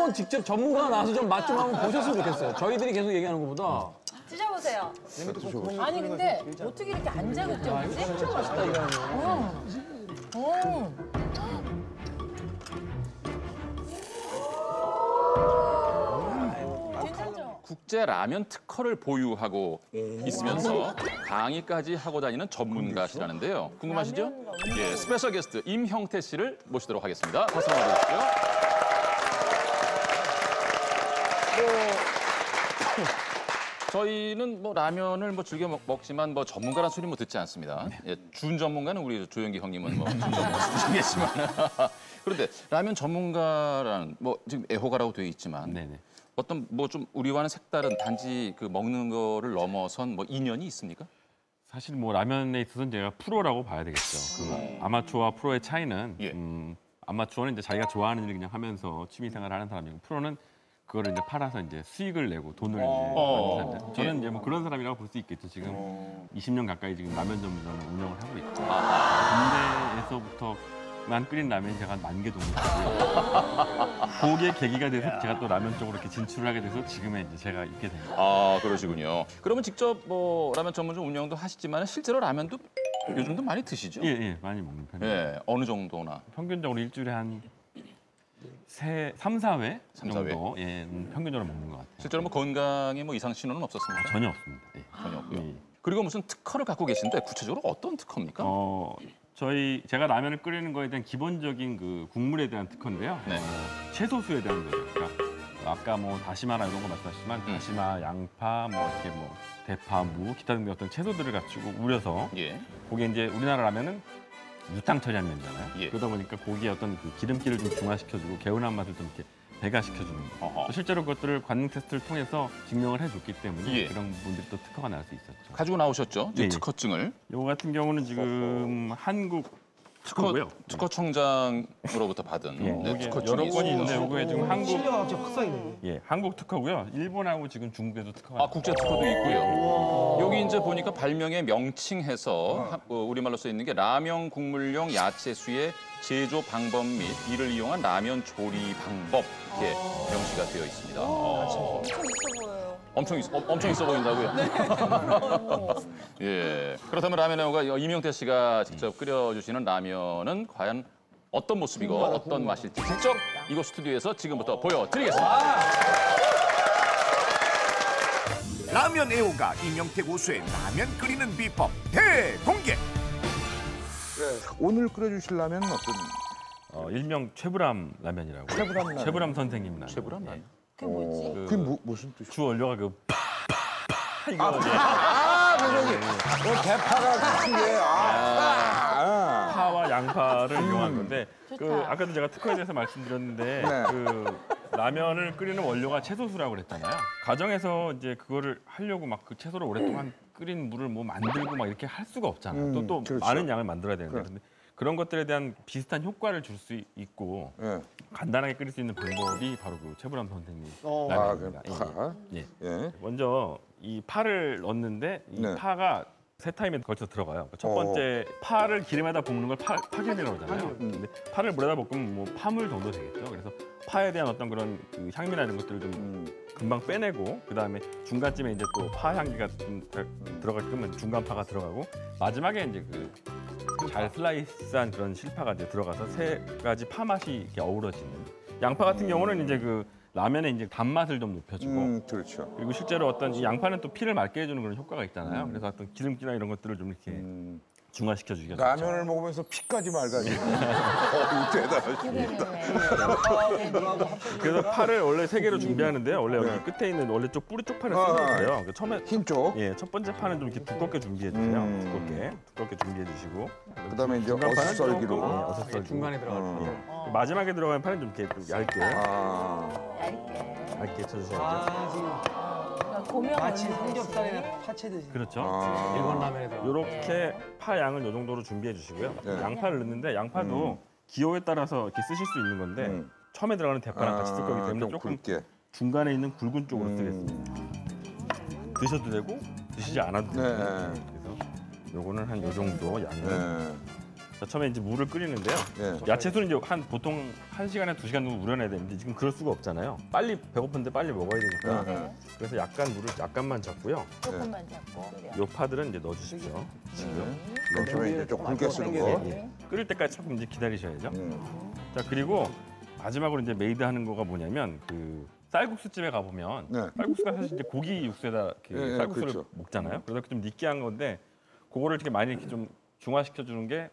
한번 직접 전문가가 나와서 좀 맛 좀 한번 보셨으면 좋겠어요. 저희들이 계속 얘기하는 것보다. 드셔보세요. 아니 근데 어떻게 이렇게 안 자극적이지? 진짜 맛있다 이거. 괜찮죠? 국제 라면 특허를 보유하고 있으면서 강의까지 하고 다니는 전문가시라는데요. 궁금하시죠? 예, 스페셜 게스트 임형태 씨를 모시도록 하겠습니다. 박수 한번 주시죠. 저희는 뭐 라면을 뭐 즐겨 먹지만 뭐 전문가란 소리 뭐 듣지 않습니다. 예, 준 전문가는 우리 조영기 형님은 뭐 준 전문가시겠지만 그런데 라면 전문가라는 뭐 지금 애호가라고 되어 있지만 네네. 어떤 뭐 좀 우리와는 색다른 단지 그 먹는 거를 넘어선 뭐 인연이 있습니까? 사실 뭐 라면에 있어서는 제가 프로라고 봐야 되겠죠. 그 아마추어와 프로의 차이는 예. 아마추어는 이제 자기가 좋아하는 일을 그냥 하면서 취미 생활을 하는 사람이고 프로는 그거를 이제 팔아서 이제 수익을 내고 돈을 이제 받는 사람들. 저는 이제 뭐 그런 사람이라고 볼 수 있겠죠. 지금 20년 가까이 지금 라면 전문점을 운영을 하고 있고 군대에서부터만 끓인 라면이 제가 10,000개 정도 되고 그게 계기가 돼서 제가 또 라면 쪽으로 이렇게 진출을 하게 돼서 지금의 이제 제가 있게 된 거예요. 아, 그러시군요. 그러면 직접 뭐 라면 전문점 운영도 하시지만 실제로 라면도 요즘도 많이 드시죠? 예, 많이 먹는 편이에요. 예, 어느 정도나? 평균적으로 일주일에 한 3, 4회 3, 4회? 정도 예, 평균적으로 먹는 것 같아요. 실제로 뭐 건강에 뭐 이상 신호는 없었습니까? 전혀 없습니다. 예. 전혀 없고요. 예. 그리고 무슨 특허를 갖고 계신데 구체적으로 어떤 특허입니까? 제가 라면을 끓이는 거에 대한 기본적인 그 국물에 대한 특허인데요. 네. 채소수에 대한 거죠. 그러니까 아까 뭐 다시마나 이런 거 말씀하셨지만 다시마, 양파, 뭐 이렇게 뭐 대파, 무, 기타 등의 어떤 채소들을 갖추고 우려서 예. 거기에 이제 우리나라 라면은 유탕 처리한 면이잖아요. 예. 그러다 보니까 고기의 어떤 그 기름기를 좀 중화시켜주고 개운한 맛을 좀 이렇게 배가시켜주는 거. 어허. 실제로 그것들을 관능 테스트를 통해서 증명을 해줬기 때문에 예. 그런 부분들이 또 특허가 날 수 있었죠. 가지고 나오셨죠? 지금 예, 예. 특허증을. 요거 같은 경우는 지금 한국 특허고요. 특허청장으로부터 받은 예, 네, 여기 특허증이 여러 건이 있는데 있습니다. 요거에 지금 한국 실력 갑자기 확 쌓이네. 예, 한국 특허고요. 일본하고 지금 중국에도 특허가 아, 국제 특허도 있고요. 여기 이제 보니까 발명의 명칭해서 우리말로 써 있는 게 라면 국물용 야채수의 제조 방법 및 이를 이용한 라면 조리 방법 이렇게 명시가 되어 있습니다. 엄청 있어 보여요. 엄청 있어 보인다고요? 예. 그렇다면 라면 애호가 임영태 씨가 직접 끓여주시는 라면은 과연 어떤 모습이고 어떤 맛일지 직접 이곳 스튜디오에서 지금부터 보여드리겠습니다. 라면 애호가 임영태 고수의 라면 끓이는 비법 대공개. 오늘 끓여주실 라면은 어떤? 일명 최불암 라면이라고. 최불암 라면. 최불암 선생님 라면. 최불암 라면? 그게 뭐지? 그게 무슨 뜻이야? 주 원료가 그 이거 대파가 큰 게. 파와 양파를 이용한 건데 그 아까도 제가 특허에 대해서 말씀드렸는데 네. 그 라면을 끓이는 원료가 채소수라고 그랬잖아요. 가정에서 이제 그거를 하려고 막 그 채소를 오랫동안 끓인 물을 뭐 만들고 막 이렇게 할 수가 없잖아요. 또 그렇죠. 많은 양을 만들어야 되는데 그래. 근데 그런 것들에 대한 비슷한 효과를 줄 수 있고 예. 간단하게 끓일 수 있는 방법이 바로 그 최불암 선생님 아, 그 라면입니다. 파. 예. 예. 먼저 이 파를 넣는데 이 네. 파가 세 타임에 걸쳐 들어가요. 첫 번째 파를 기름에다 볶는 걸 파기름이라고 하잖아요. 근데 파를 물에다 볶으면 뭐 파물 정도 되겠죠. 그래서 파에 대한 어떤 그런 그 향미나 이런 것들을 좀 금방 빼내고 그 다음에 중간쯤에 이제 또 파 향기가 좀 들어가게끔 중간 파가 들어가고 마지막에 이제 그 잘 슬라이스한 그런 실파가 이제 들어가서 세 가지 파 맛이 이렇게 어우러지는. 양파 같은 경우는 이제 그 라면의 이제 단맛을 좀 높여주고 그렇죠. 그리고 실제로 어떤 이 양파는 또 피를 맑게 해주는 그런 효과가 있잖아요. 그래서 어떤 기름기나 이런 것들을 좀 이렇게 중화시켜주기가 좋죠. 라면을 먹으면서 피까지 맑아지고. 대단하십니다. 그래서 파를 원래 세 개로 준비하는데요. 원래 여기 끝에 있는 원래 쪽 뿌리 쪽 파를 쓰는 거예요. 그 처음에 흰 쪽. 예, 첫 번째 파는 좀 이렇게 두껍게 준비해 주세요. 두껍게 준비해 주시고 그다음에 이제 중간 파는 어슷썰기로. 조금, 어슷썰기. 중간에 들어갈 거. 마지막에 들어가는 파는 좀 이렇게 좀 얇게 얇게. 얇게 쳐주셔야죠. 아, 지금 고명 마치 삼겹살이나 파채 드시. 그렇죠. 일본 라면에 들어가. 이렇게 파 양은 이 정도로 준비해 주시고요. 네. 양파를 넣는데 양파도 기호에 따라서 이렇게 쓰실 수 있는 건데 처음에 들어가는 대파랑 같이 쓸 거기 때문에 좀 조금 굵게. 중간에 있는 굵은 쪽으로 쓰겠습니다. 드셔도 되고 드시지 않아도 네. 되고 그래서 요거는 한 요 정도 양을 네. 자, 처음에 이제 물을 끓이는데요. 네. 야채수는 이제 보통 1시간에 2시간 정도 우려내야 되는데 지금 그럴 수가 없잖아요. 빨리 배고픈데 빨리 먹어야 되니까. 네. 그래서 약간 물을 약간만 잡고요. 조금만 잡고. 그래요. 요 파들은 이제 넣어주십시오. 그러면 이제 좀 굵게 쓰는 거. 예. 끓일 때까지 조금 이제 기다리셔야죠. 자, 그리고 마지막으로 이제 메이드 하는 거가 뭐냐면 그 쌀국수 집에 가 보면 네. 쌀국수가 사실 이제 고기 육수에다 이렇게 네, 쌀국수를 그렇죠. 먹잖아요. 그래서 좀 느끼한 건데 그거를 이렇게 많이 이렇게 좀 중화시켜 주는 게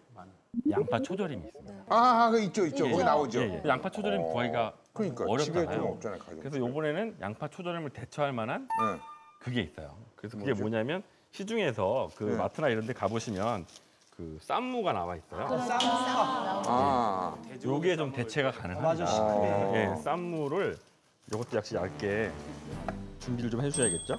양파 초절임이 있습니다. 아, 그 있죠. 거기 나오죠. 예, 예. 양파 초절임 구하기가 그러니까 집에 어렵잖아요. 그거 없잖아요. 가격. 그래서 요번에는 양파 초절임을 대처할 만한 네. 그게 있어요. 그래서 그게 뭐죠? 뭐냐면 시중에서 그 네. 마트나 이런 데 가보시면 그 쌈무가 나와 있어요. 아, 요게 좀 대체가 가능합니다. 예, 쌈무를 요것도 역시 얇게 준비를 좀 해주셔야겠죠.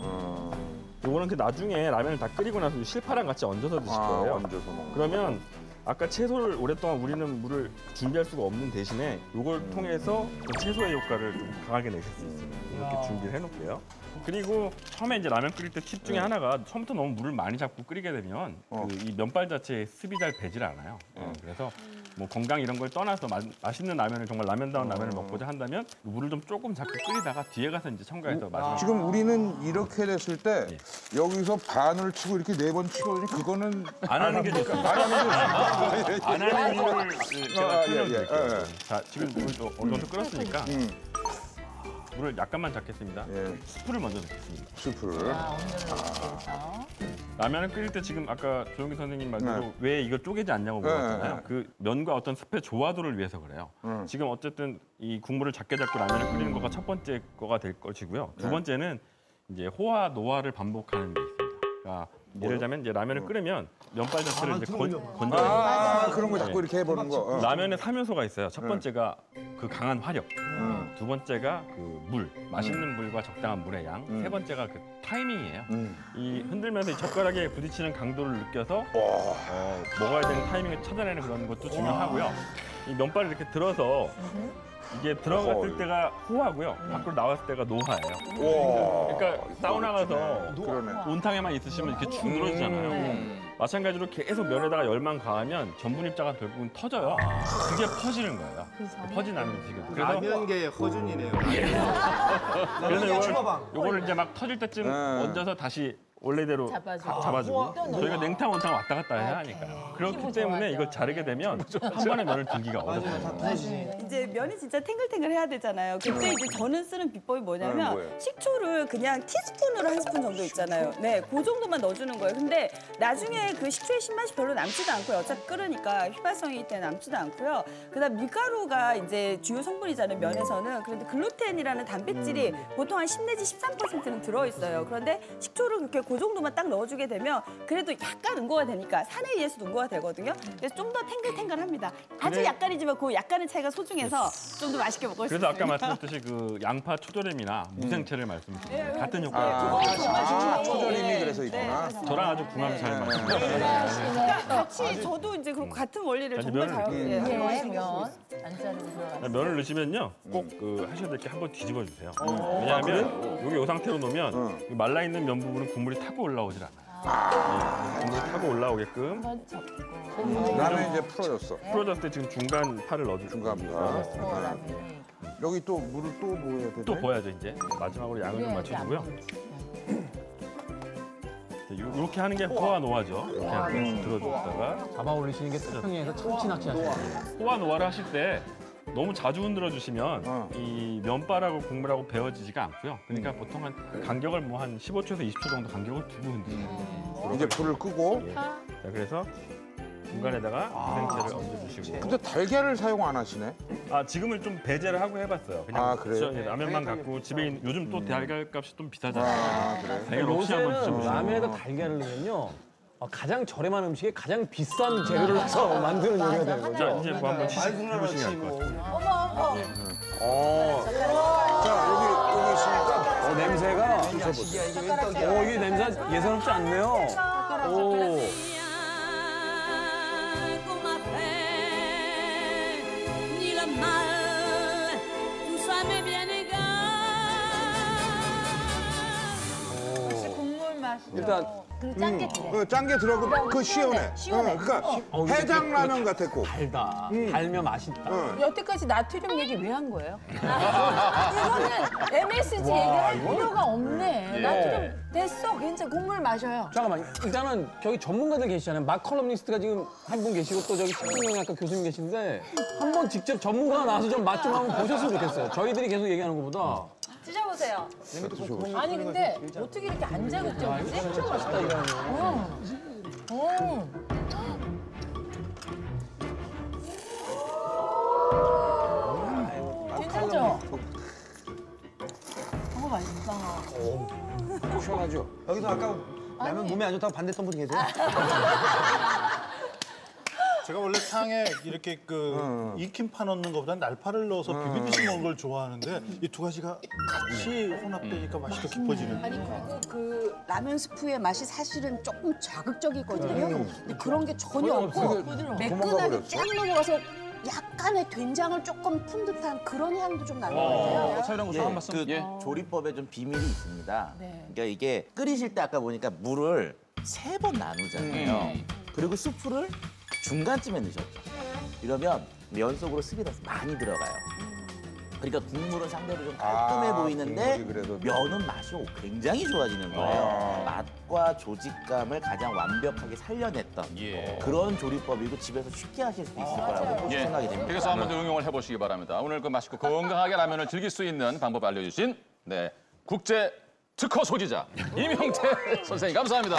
요거는 그 나중에 라면을 다 끓이고 나서 실파랑 같이 얹어서 드실 거예요. 얹어서 먹는. 그러면 아까 채소를 오랫동안 우리는 물을 준비할 수가 없는 대신에 요걸 통해서 그 채소의 효과를 좀 강하게 내실 수 있어요. 이렇게 준비를 해놓을게요. 그리고 처음에 이제 라면 끓일 때 팁 중에 하나가 처음부터 너무 물을 많이 잡고 끓이게 되면 그 이 면발 자체에 습이 잘 배질 않아요. 그래서 뭐 건강 이런 걸 떠나서 맛있는 라면을 정말 라면다운 라면을 먹고자 한다면 물을 좀 조금 잡고 끓이다가 뒤에 가서 이제 첨가해서 마지막 지금 우리는 이렇게 됐을 때 여기서 반을 치고 이렇게 4번 치거든요. 그거는 안 하는 게 좋습니다. 안 하는 이유를 제가 설명드릴게요. 자, 지금 물도 어느 정도 끓었으니까 물을 약간만 잡겠습니다. 예, 스프를 먼저 넣겠습니다. 수프를. 온도를 라면을 끓일 때 지금 아까 조용기 선생님 말대로 네. 왜 이걸 쪼개지 않냐고 물어봤잖아요. 네. 그 면과 어떤 습의 조화도를 위해서 그래요. 지금 어쨌든 이 국물을 작게 잡고 라면을 끓이는 거가 첫 번째 거가 될 것이고요. 두 번째는 이제 호와 노화를 반복하는 게 있습니다. 그러니까 예를 들자면 이제 라면을 끓이면 면발 자체를 이제 건져내는 아, 그런 거 자꾸 이렇게 해보는 거. 라면에 3요소가 있어요. 첫 번째가 그 강한 화력, 두 번째가 그 물, 맛있는 물과 적당한 물의 양, 세 번째가 그 타이밍이에요. 이 흔들면서 이 젓가락에 부딪히는 강도를 느껴서 먹어야 되는 타이밍을 찾아내는 그런 것도 중요하고요. 이 면발을 이렇게 들어서 이게 들어갔을 때가 호화고요. 밖으로 나왔을 때가 노화예요. 그러니까 사우나 가서 그러네. 온탕에만 있으시면 이렇게 축 늘어지잖아요. 마찬가지로 계속 면에다가 열만 가하면 전분 입자가 결국은 터져요. 그게 퍼지는 거예요. 퍼진 라면이 지금. 그래서 라면계의 허준이네요. 그래서 요거를 이제 막 터질 때쯤 얹어서 다시 원래대로 잡아주고 저희가 냉탕 온탕 왔다 갔다 해야 하니까요. 그렇기 때문에 이걸 자르게 되면 한 번에 면을 들기가 어렵습니다. 이제 면이 진짜 탱글탱글 해야 되잖아요. 그때 이제 저는 쓰는 비법이 뭐냐면 뭐예요? 식초를 그냥 티스푼으로 한 스푼 정도 있잖아요. 네, 그 정도만 넣어주는 거예요. 근데 나중에 그 식초의 신맛이 별로 남지도 않고요. 어차피 끓으니까 휘발성이기 때문에 남지도 않고요. 그다음 밀가루가 이제 주요 성분이잖아요. 면에서는. 그런데 글루텐이라는 단백질이 보통 한 10 내지 13%는 들어있어요. 그런데 식초를 그렇게 그 정도만 딱 넣어주게 되면 그래도 약간 응고가 되니까 산에 의해서 응고가 되거든요. 그래서 좀 더 탱글탱글합니다. 아주 약간이지만 그 약간의 차이가 소중해서 좀 더 맛있게 먹을 수 있어요. 그래서 아까 말씀드렸듯이 그 양파 초절임이나 무생채를 말씀드렸어요. 같은 효과예요. 초절임이 그래서 있구나. 저랑 아주 궁합이 잘 맞습니다. 그러니까 같이 저도 이제 그 같은 원리를 정말 잘 면 반찬으로 들어가. 면을 넣으시면요 꼭 그 하셔야 될 게 한번 뒤집어 주세요. 왜냐하면 여기 이 상태로 놓으면 이 말라 있는 면 부분은 국물이 타고 올라오질 않아요. 국물이 타고 올라오게끔 라면 이제 풀어졌어. 풀어졌을 때 지금 중간 파를 넣어주시면 중간 파. 여기 또 물을 또 부어야 되네. 또 부어야죠 이제 마지막으로 양을 좀 맞춰주고요. 이렇게 하는 게 호와 노화죠. 이렇게 하는 게 들어줬다가 잡아 올리시는 게 태평양에서 참치 낚시 하시는 거예요. 호와 노화를 하실 때 너무 자주 흔들어 주시면 이 면발하고 국물하고 배어지지가 않고요. 그러니까 보통 한 간격을 뭐 한 15초에서 20초 정도 간격을 두고 흔드세요. 이제 불을 끄고. 자, 그래서 중간에다가 무생채를 얹어주시고. 근데 달걀을 사용 안 하시네. 지금은 좀 배제를 하고 해봤어요. 그냥 그래요? 라면만 갖고 집에 있는 요즘 또 달걀 값이 좀 비싸잖아요. 그래. 달걀 없이 한번 요새는 드셔보시면. 라면에다 달걀을 넣으면요. 가장 저렴한 음식에 가장 비싼 재료를 넣어서 만드는 요리가 되는 거죠. 자, 이제 뭐 한번 해보시면 알 것 같아요. 자, 여기 있으니까. 냄새가. 이게 냄새 예사롭지 않네요. 오. 국물 맛이 일단 짠게 그래. 짠 게 들어가고 그 시원해. 시원해. 그러니까 해장라면 같았고. 달다. 달면 맛있다. 여태까지 나트륨 얘기 왜 한 거예요? 이거는 MSG 얘기할 필요가 없네. 나트륨 됐어. 괜찮아. 국물 마셔요. 잠깐만, 일단은 저기 전문가들 계시잖아요. 막 컬럼니스트가 지금 한 분 계시고 또 저기 식품영양학과 교수님 계신데 한번 직접 전문가가 나와서 좀 맛 좀 한번 보셨으면 좋겠어요. 저희들이 계속 얘기하는 것보다. 드셔보세요. 아니 근데 어떻게 이렇게 안 자극적이지? 진짜 맛있다 이거. 괜찮죠? 맛있다. 시원하죠? 여기서 아까 라면 몸에 안 좋다고 반대했던 분 계세요? 제가 원래 탕에 이렇게 익힌 파 넣는 것보다 날파를 넣어서 비비듯이 먹는 걸 좋아하는데 이 두 가지가 같이 혼합되니까 맛이 더 깊어지는. 아니 그리고 그 라면 스프의 맛이 사실은 조금 자극적이거든요. 근데 그런 게 전혀 없고 매끈하게 쫙 넘어가서 약간의 된장을 조금 푼 듯한 그런 향도 좀 나는 것 같아요. 차이랑 고수 한 말씀. 그 예. 조리법에 좀 비밀이 있습니다. 네. 그러니까 이게 끓이실 때 아까 보니까 물을 3번 나누잖아요. 그리고 수프를 중간쯤에 넣으셨죠. 이러면 면 속으로 습이 더 많이 들어가요. 그러니까 국물은 상대로 좀 깔끔해 보이는데 국물이 그래도 면은 맛이 굉장히 좋아지는 거예요. 맛과 조직감을 가장 완벽하게 살려냈던 그런 조리법이고 집에서 쉽게 하실 수 있을 거라고 예. 생각이 됩니다. 그래서 한번 응용을 해보시기 바랍니다. 오늘 그 맛있고 건강하게 라면을 즐길 수 있는 방법 알려주신 국제 특허 소지자 이명태 선생님 감사합니다.